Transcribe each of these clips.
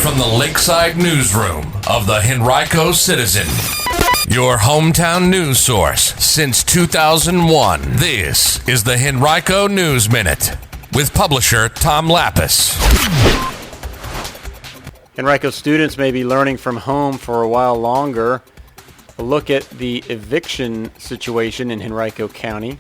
from the Lakeside Newsroom of the Henrico Citizen, your hometown news source since 2001. This is the Henrico News Minute with publisher Tom Lapis. Henrico students may be learning from home for a while longer. A look at the eviction situation in Henrico County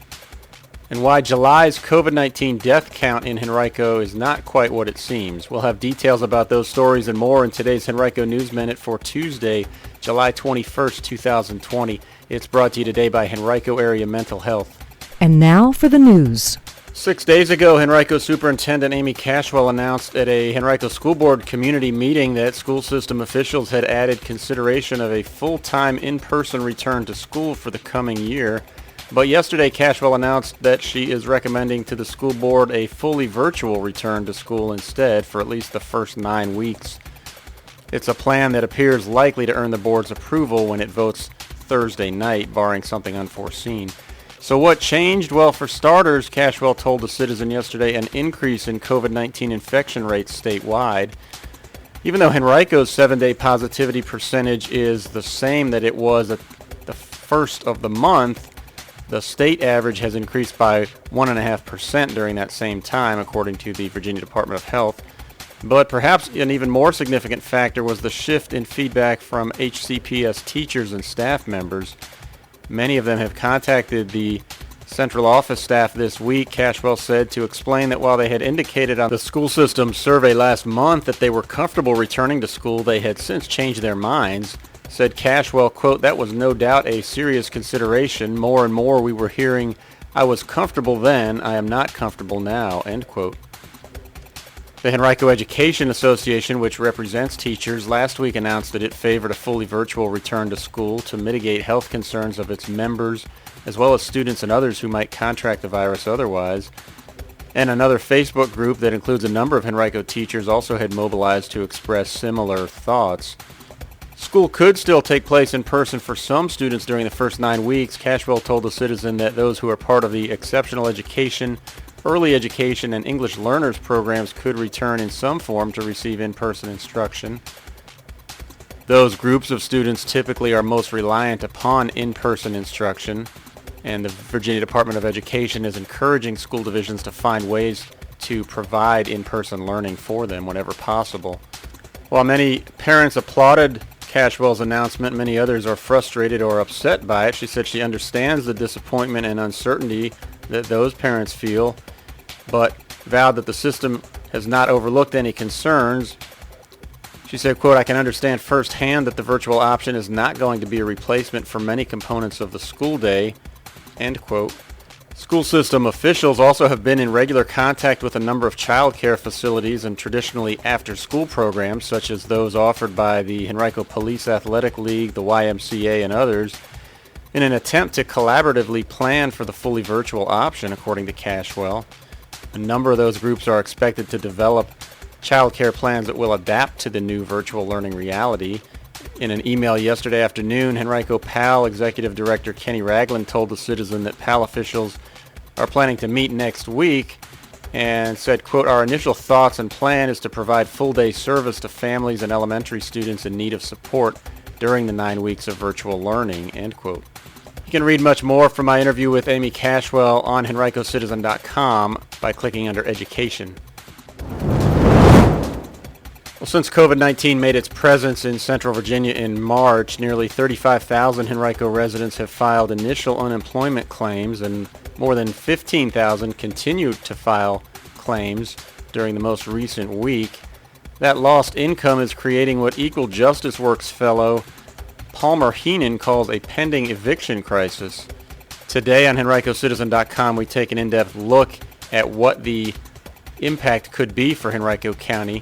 and why July's COVID-19 death count in Henrico is not quite what it seems. We'll have details about those stories and more in today's Henrico News Minute for Tuesday, July 21st, 2020. It's brought to you today by Henrico Area Mental Health. And now for the news. 6 days ago, Henrico Superintendent Amy Cashwell announced at a Henrico School Board community meeting that school system officials had added consideration of a full-time in-person return to school for the coming year. But yesterday, Cashwell announced that she is recommending to the school board a fully virtual return to school instead for at least the first 9 weeks. It's a plan that appears likely to earn the board's approval when it votes Thursday night, barring something unforeseen. So what changed? Well, for starters, Cashwell told the Citizen yesterday an increase in COVID-19 infection rates statewide. Even though Henrico's 7-day positivity percentage is the same that it was at the first of the month, the state average has increased by 1.5% during that same time, according to the Virginia Department of Health. But perhaps an even more significant factor was the shift in feedback from HCPS teachers and staff members. Many of them have contacted the central office staff this week, Cashwell said, to explain that while they had indicated on the school system survey last month that they were comfortable returning to school, they had since changed their minds. Said Cashwell, quote, "That was no doubt a serious consideration. More and more we were hearing, I was comfortable then, I am not comfortable now," end quote. The Henrico Education Association, which represents teachers, last week announced that it favored a fully virtual return to school to mitigate health concerns of its members, as well as students and others who might contract the virus otherwise. And another Facebook group that includes a number of Henrico teachers also had mobilized to express similar thoughts. School could still take place in person for some students during the first 9 weeks. Cashwell told the Citizen that those who are part of the exceptional education, early education, and English learners programs could return in some form to receive in-person instruction. Those groups of students typically are most reliant upon in-person instruction, and the Virginia Department of Education is encouraging school divisions to find ways to provide in-person learning for them whenever possible. While many parents applauded Cashwell's announcement, many others are frustrated or upset by it. She said she understands the disappointment and uncertainty that those parents feel, but vowed that the system has not overlooked any concerns. She said, quote, "I can understand firsthand that the virtual option is not going to be a replacement for many components of the school day," end quote. School system officials also have been in regular contact with a number of child care facilities and traditionally after-school programs, such as those offered by the Henrico Police Athletic League, the YMCA, and others, in an attempt to collaboratively plan for the fully virtual option, according to Cashwell. A number of those groups are expected to develop child care plans that will adapt to the new virtual learning reality. In an email yesterday afternoon, Henrico PAL Executive Director Kenny Ragland told the Citizen that PAL officials are planning to meet next week and said, quote, "Our initial thoughts and plan is to provide full-day service to families and elementary students in need of support during the 9 weeks of virtual learning," end quote. You can read much more from my interview with Amy Cashwell on henricocitizen.com by clicking under Education. Well, since COVID-19 made its presence in Central Virginia in March, nearly 35,000 Henrico residents have filed initial unemployment claims, and more than 15,000 continued to file claims during the most recent week. That lost income is creating what Equal Justice Works fellow Palmer Heenan calls a pending eviction crisis. Today on henricocitizen.com, we take an in-depth look at what the impact could be for Henrico County.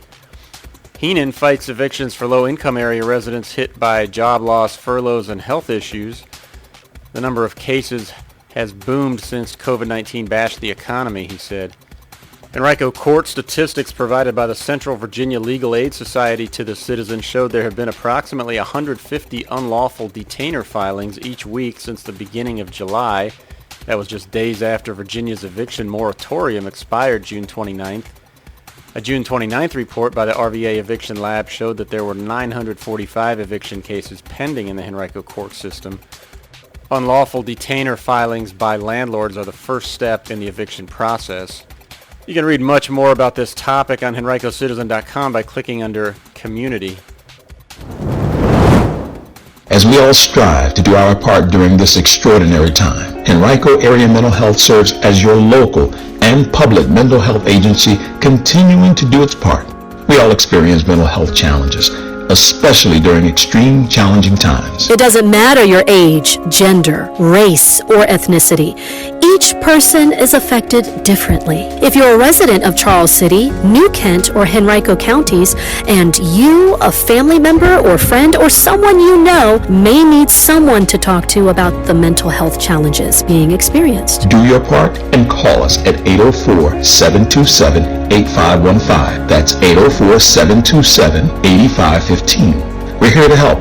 Heenan fights evictions for low-income area residents hit by job loss, furloughs, and health issues. The number of cases has boomed since COVID-19 bashed the economy, he said. Henrico court statistics provided by the Central Virginia Legal Aid Society to the Citizen showed there have been approximately 150 unlawful detainer filings each week since the beginning of July. That was just days after Virginia's eviction moratorium expired June 29th. A June 29th report by the RVA Eviction Lab showed that there were 945 eviction cases pending in the Henrico court system. Unlawful detainer filings by landlords are the first step in the eviction process. You can read much more about this topic on henricocitizen.com by clicking under Community. As we all strive to do our part during this extraordinary time, Henrico Area Mental Health serves as your local and public mental health agency, continuing to do its part. We all experience mental health challenges, especially during extreme challenging times. It doesn't matter your age, gender, race, or ethnicity. Each person is affected differently. If you're a resident of Charles City, New Kent, or Henrico counties, and you, a family member or friend or someone you know, may need someone to talk to about the mental health challenges being experienced. Do your part and call us at 804-727-8515. That's 804-727-8515. We're here to help.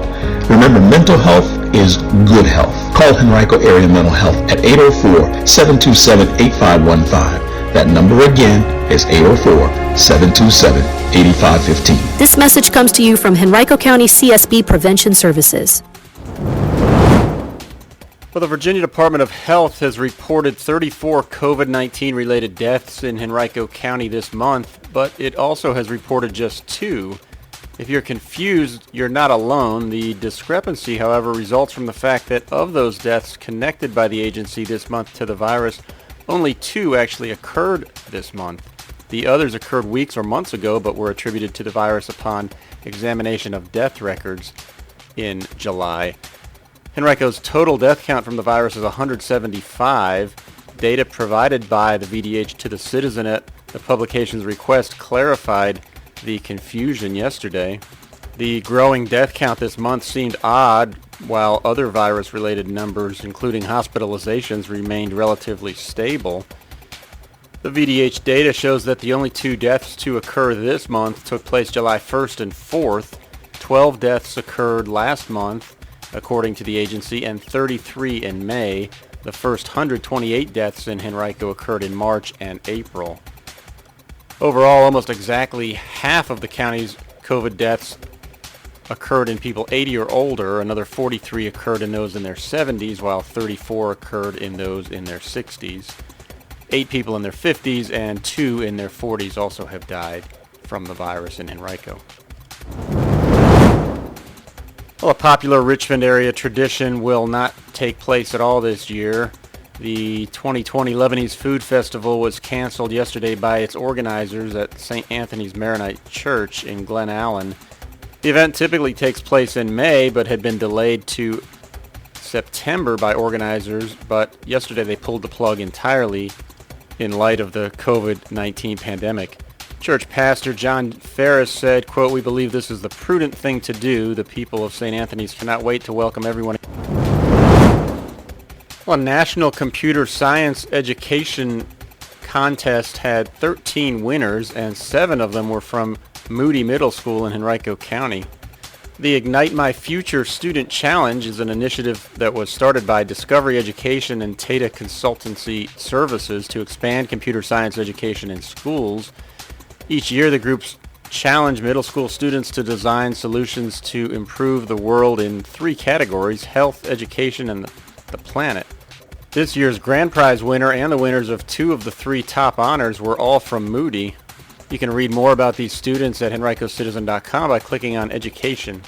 Remember, mental health is good health. Call Henrico Area Mental Health at 804-727-8515. That number again is 804-727-8515. This message comes to you from Henrico County CSB Prevention Services. Well, the Virginia Department of Health has reported 34 COVID-19 related deaths in Henrico County this month, but it also has reported just 2. If you're confused, you're not alone. The discrepancy, however, results from the fact that of those deaths connected by the agency this month to the virus, only 2 actually occurred this month. The others occurred weeks or months ago, but were attributed to the virus upon examination of death records in July. Henrico's total death count from the virus is 175. Data provided by the VDH to the Citizen at the publication's request clarified the confusion yesterday. The growing death count this month seemed odd, while other virus-related numbers, including hospitalizations, remained relatively stable. The VDH data shows that the only 2 deaths to occur this month took place July 1st and 4th. 12 deaths occurred last month, according to the agency, and 33 in May. The first 128 deaths in Henrico occurred in March and April. Overall, almost exactly half of the county's COVID deaths occurred in people 80 or older. Another 43 occurred in those in their 70s, while 34 occurred in those in their 60s. 8 people in their 50s and 2 in their 40s also have died from the virus in Henrico. Well, a popular Richmond area tradition will not take place at all this year. The 2020 Lebanese Food Festival was canceled yesterday by its organizers at St. Anthony's Maronite Church in Glen Allen. The event typically takes place in May, but had been delayed to September by organizers, but yesterday they pulled the plug entirely in light of the COVID-19 pandemic. Church pastor John Ferris said, quote, "We believe this is the prudent thing to do. The people of St. Anthony's cannot wait to welcome everyone." Well, a National Computer Science Education Contest had 13 winners, and 7 of them were from Moody Middle School in Henrico County. The Ignite My Future Student Challenge is an initiative that was started by Discovery Education and Tata Consultancy Services to expand computer science education in schools. Each year, the groups challenge middle school students to design solutions to improve the world in 3 categories: health, education, and the planet. This year's grand prize winner and the winners of 2 of the 3 top honors were all from Moody. You can read more about these students at henricocitizen.com by clicking on Education.